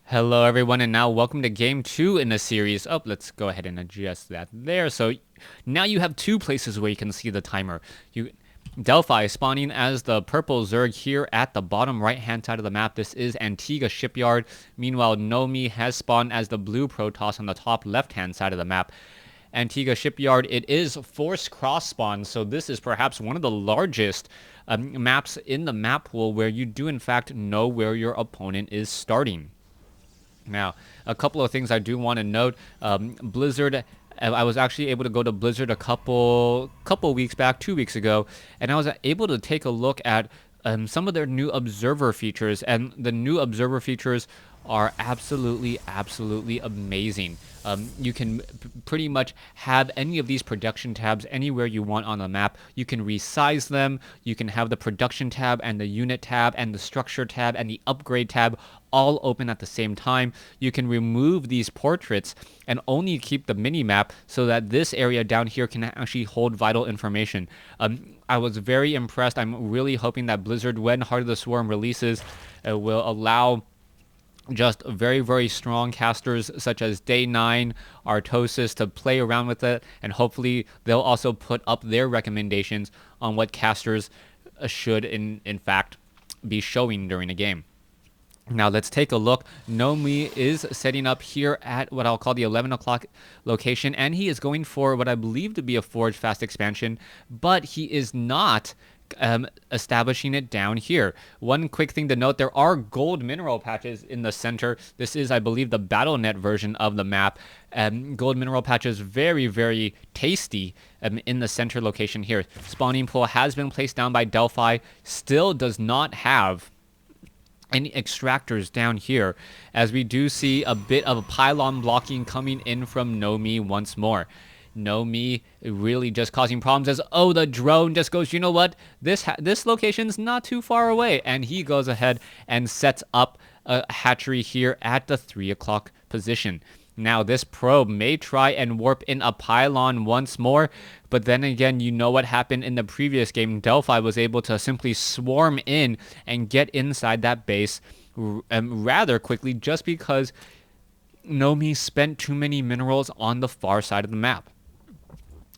Hello everyone, and now welcome to game 2 in the series. Oh, let's go ahead and adjust that there. So now you have two places where you can see the timer. Delphi spawning as the purple Zerg here at the bottom right hand side of the map. This is Antigua Shipyard. Meanwhile, KnowMe has spawned as the blue Protoss on the top left hand side of the map. Antigua Shipyard, it is forced cross spawn, so this is perhaps one of the largest maps in the map pool where you do in fact know where your opponent is starting. Now, a couple of things I do want to note. Blizzard, I was actually able to go to Blizzard a couple weeks back, 2 weeks ago, and I was able to take a look at some of their new observer features, and the new observer features are absolutely amazing. You can pretty much have any of these production tabs anywhere you want on the map. You can resize them. You can have the production tab and the unit tab and the structure tab and the upgrade tab all open at the same time. You can remove these portraits and only keep the mini map so that this area down here can actually hold vital information. I was very impressed. I'm really hoping that Blizzard, when Heart of the Swarm releases, will allow just very strong casters such as Day9, HotS to play around with it, and hopefully they'll also put up their recommendations on what casters should in fact be showing during a game. Now let's take a look. KnowMe is setting up here at what I'll call the 11 o'clock location, and he is going for what I believe to be a Forge Fast expansion, but he is not establishing it down here. One quick thing to note, there are gold mineral patches in the center. This is, I believe, the BattleNet version of the map. Gold mineral patches, very tasty in the center location here. Spawning pool has been placed down by Delphi, still does not have any extractors down here, as we do see a bit of a pylon blocking coming in from KnowMe once more. KnowMe really just causing problems as, oh, the drone just goes, you know what, this location's not too far away, and he goes ahead and sets up a hatchery here at the 3 o'clock position. Now this probe may try and warp in a pylon once more, but then again, you know what happened in the previous game. Delphi was able to simply swarm in and get inside that base rather quickly, just because KnowMe spent too many minerals on the far side of the map.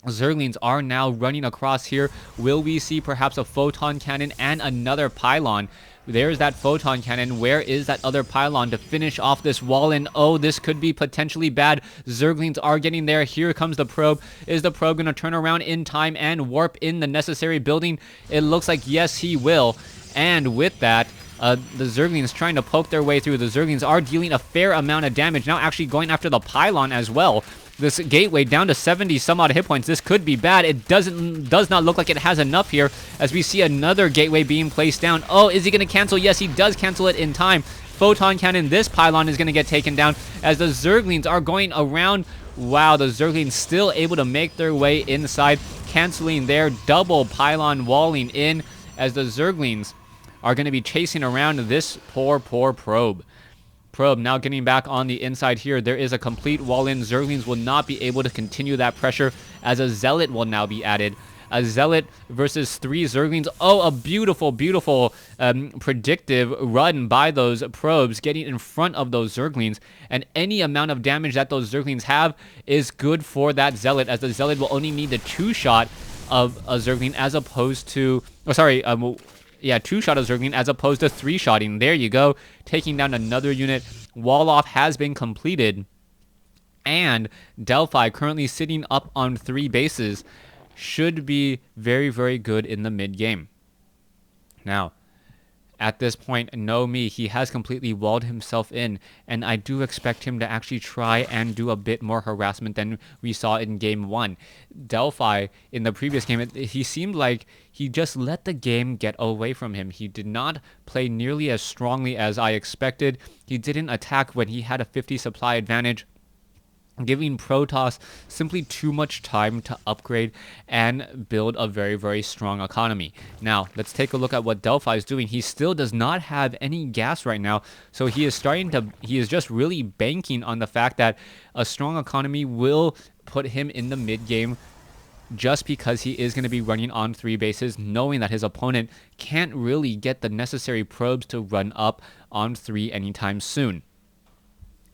Zerglings are now running across here. Will we see perhaps a photon cannon and another pylon? There's that photon cannon. Where is that other pylon to finish off this wall? And oh, this could be potentially bad. Zerglings are getting there. Here comes the probe. Is the probe going to turn around in time and warp in the necessary building? It looks like yes, he will. And with that, the Zerglings trying to poke their way through. The Zerglings are dealing a fair amount of damage. Now actually going after the pylon as well. This gateway down to 70 some odd hit points. This could be bad. It does not look like it has enough here, as we see another gateway being placed down. Oh, is he going to cancel? Yes, he does cancel it in time. Photon cannon. This pylon is going to get taken down as the Zerglings are going around. Wow, the Zerglings still able to make their way inside, canceling their double pylon walling in, as the Zerglings are going to be chasing around this poor probe. Probe now getting back on the inside here. There is a complete wall in. Zerglings will not be able to continue that pressure, as a Zealot will now be added. A Zealot versus 3 Zerglings. Oh, a beautiful predictive run by those probes, getting in front of those Zerglings. And any amount of damage that those Zerglings have is good for that Zealot, as the Zealot will only need the 2-shot of a Zergling as opposed to... Oh, sorry, 2-shot of Zergling as opposed to 3-shotting. There you go. Taking down another unit. Wall off has been completed. And Delphi, currently sitting up on 3 bases, should be very good in the mid-game. Now, at this point, KnowMe, he has completely walled himself in, and I do expect him to actually try and do a bit more harassment than we saw in Game 1. Delphi, in the previous game, he seemed like he just let the game get away from him. He did not play nearly as strongly as I expected. He didn't attack when he had a 50 supply advantage, giving Protoss simply too much time to upgrade and build a very strong economy. Now, let's take a look at what Delphi is doing. He still does not have any gas right now, so he is just really banking on the fact that a strong economy will put him in the mid-game, just because he is going to be running on 3 bases, knowing that his opponent can't really get the necessary probes to run up on 3 anytime soon.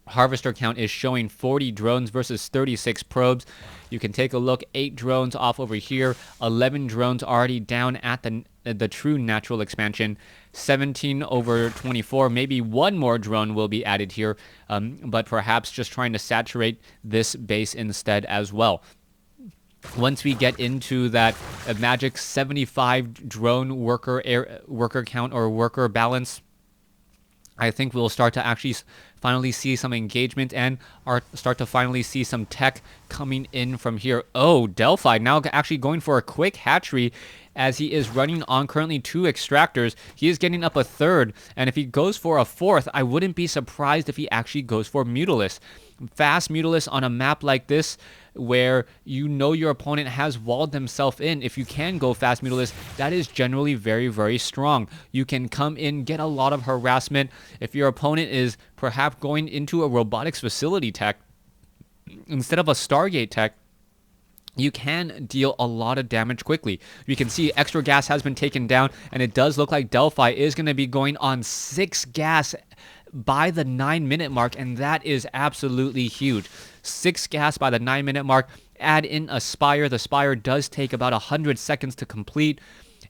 Harvester count is showing 40 drones versus 36 probes. You can take a look, 8 drones off over here, 11 drones already down at the true natural expansion, 17 over 24. Maybe one more drone will be added here, but perhaps just trying to saturate this base instead as well. Once we get into that magic 75 drone worker count or worker balance, I think we'll start to actually finally see some engagement and start to finally see some tech coming in from here. Oh, Delphi now actually going for a quick hatchery as he is running on currently 2 extractors. He is getting up a 3rd, and if he goes for a 4th, I wouldn't be surprised if he actually goes for Mutalisk. Fast Mutalisk on a map like this, where you know your opponent has walled themselves in. If you can go fast Mutalisk, that is generally very, very strong. You can come in, get a lot of harassment. If your opponent is perhaps going into a robotics facility tech instead of a Stargate tech, you can deal a lot of damage quickly. You can see extra gas has been taken down, and it does look like Delphi is going to be going on 6 gas by the 9-minute mark, and that is absolutely huge. 6 gas by the 9-minute mark. Add in a Spire. The Spire does take about 100 seconds to complete,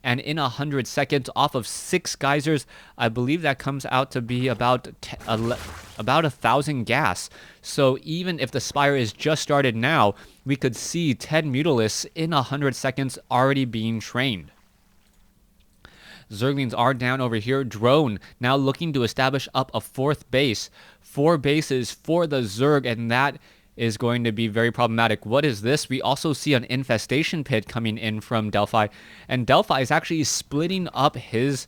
and in 100 seconds off of 6 geysers, I believe that comes out to be about 1,000 gas. So even if the Spire is just started now, we could see 10 Mutalisks in 100 seconds already being trained. Zerglings are down over here. Drone now looking to establish up a 4th base. 4 bases for the Zerg, and that is going to be very problematic. What is this? We also see an infestation pit coming in from Delphi, and Delphi is actually splitting up his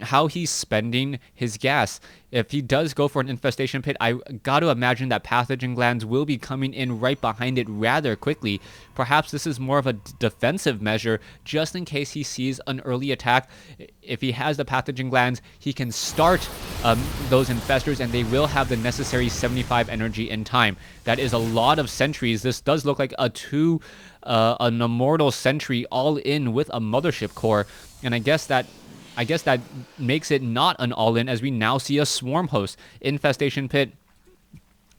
how he's spending his gas. If he does go for an infestation pit, I got to imagine that pathogen glands will be coming in right behind it rather quickly. Perhaps this is more of a defensive measure, just in case he sees an early attack. If he has the pathogen glands, he can start those infestors, and they will have the necessary 75 energy in time. That is a lot of sentries. This does look like an immortal sentry all in with a mothership core, and I guess that makes it not an all-in, as we now see a swarm host. Infestation pit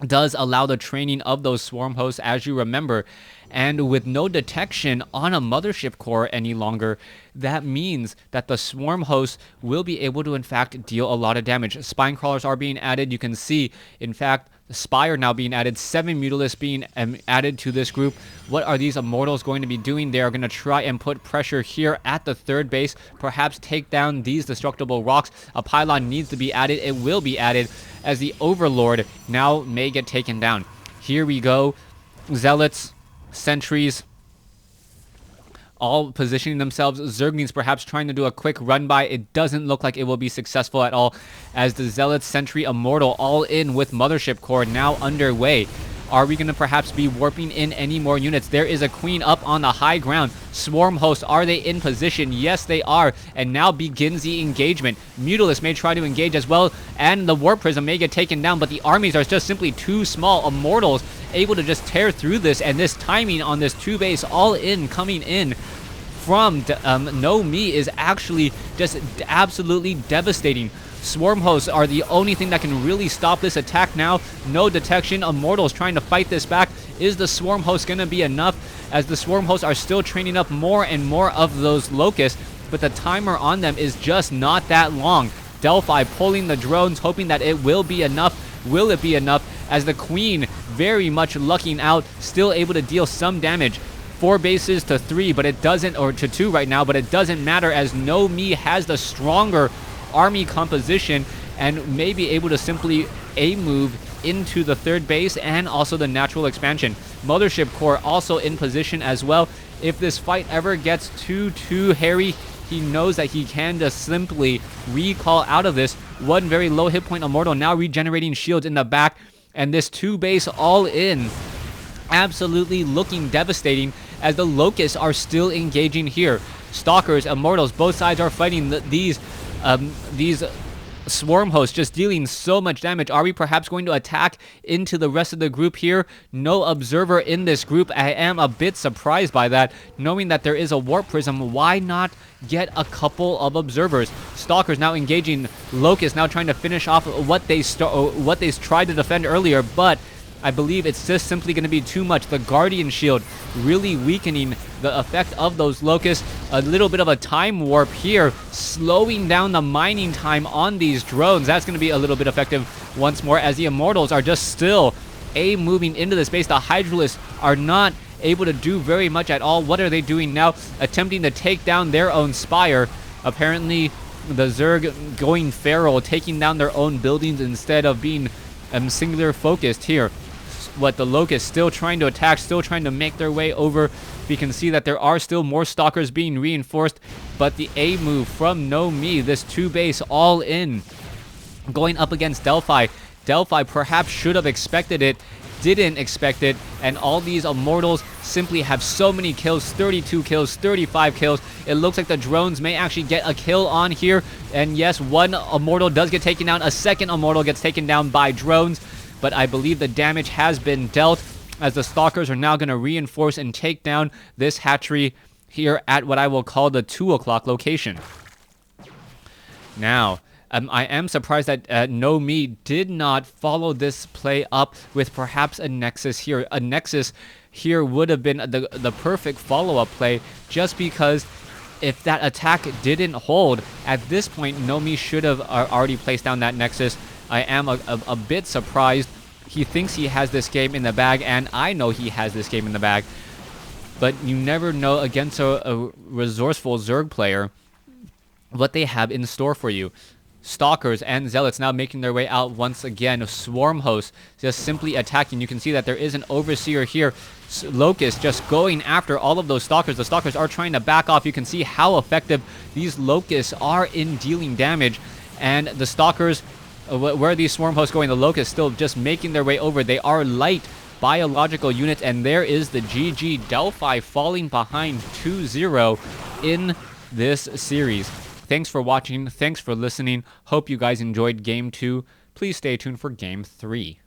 does allow the training of those swarm hosts, as you remember, and with no detection on a mothership core any longer, that means that the swarm hosts will be able to in fact deal a lot of damage. Spine crawlers are being added. You can see, in fact, the Spire now being added, 7 Mutalisks being added to this group. What are these Immortals going to be doing? They are going to try and put pressure here at the 3rd base, perhaps take down these destructible rocks. A pylon needs to be added. It will be added, as the Overlord now may get taken down. Here we go. Zealots, sentries, all positioning themselves. Zerglings perhaps trying to do a quick run by. It doesn't look like it will be successful at all, as the Zealot, Sentry, Immortal all in with Mothership Core now underway. Are we going to perhaps be warping in any more units? There is a Queen up on the high ground. Swarm hosts, are they in position? Yes, they are. And now begins the engagement. Mutalisk may try to engage as well, and the Warp Prism may get taken down, but the armies are just simply too small. Immortals able to just tear through this, and this timing on this 2 base all in coming in from KnowMe is actually just absolutely devastating. Swarm hosts are the only thing that can really stop this attack now. No detection. Immortals trying to fight this back. Is the swarm host going to be enough, as the swarm hosts are still training up more and more of those locusts, but the timer on them is just not that long. Delphi pulling the drones, hoping that it will be enough. Will it be enough, as the Queen very much lucking out, still able to deal some damage. 4 bases to 3, but it doesn't, or to 2 right now, but it doesn't matter, as KnowMe has the stronger army composition and may be able to simply move into the 3rd base and also the natural expansion. Mothership Core also in position as well. If this fight ever gets too hairy, he knows that he can just simply recall out of this. One very low hit point Immortal now regenerating shields in the back, and this 2 base all in absolutely looking devastating, as the Locusts are still engaging here. Stalkers, Immortals, both sides are fighting these Swarm host just dealing so much damage. Are we perhaps going to attack into the rest of the group here? No observer in this group. I am a bit surprised by that, knowing that there is a warp prism. Why not get a couple of observers? Stalkers now engaging. Locust now trying to finish off what they tried to defend earlier, but I believe it's just simply going to be too much. The Guardian Shield really weakening the effect of those Locusts. A little bit of a time warp here, slowing down the mining time on these drones. That's going to be a little bit effective once more, as the Immortals are just still moving into the space. The Hydralisks are not able to do very much at all. What are they doing now? Attempting to take down their own spire. Apparently, the Zerg going feral, taking down their own buildings instead of being singular focused here. What the Locusts still trying to attack, still trying to make their way over. We can see that there are still more Stalkers being reinforced, but the A move from KnowMe, this 2-base all in, going up against Delphi. Delphi perhaps should have expected it, didn't expect it, and all these Immortals simply have so many kills, 32 kills, 35 kills. It looks like the drones may actually get a kill on here, and yes, one Immortal does get taken down, a second Immortal gets taken down by drones, but I believe the damage has been dealt, as the Stalkers are now going to reinforce and take down this hatchery here at what I will call the 2 o'clock location. Now, I am surprised that KnowMe did not follow this play up with perhaps a Nexus here. A Nexus here would have been the perfect follow-up play, just because if that attack didn't hold, at this point, KnowMe should have already placed down that Nexus. I am a bit surprised. He thinks he has this game in the bag, and I know he has this game in the bag. But you never know against a resourceful Zerg player what they have in store for you. Stalkers and Zealots now making their way out once again. Swarm hosts just simply attacking. You can see that there is an Overseer here. Locust just going after all of those Stalkers. The Stalkers are trying to back off. You can see how effective these Locusts are in dealing damage. And the Stalkers, where are these Swarm hosts going? The Locusts still just making their way over. They are light biological units. And there is the GG. Delphi falling behind 2-0 in this series. Thanks for watching. Thanks for listening. Hope you guys enjoyed Game 2. Please stay tuned for Game 3.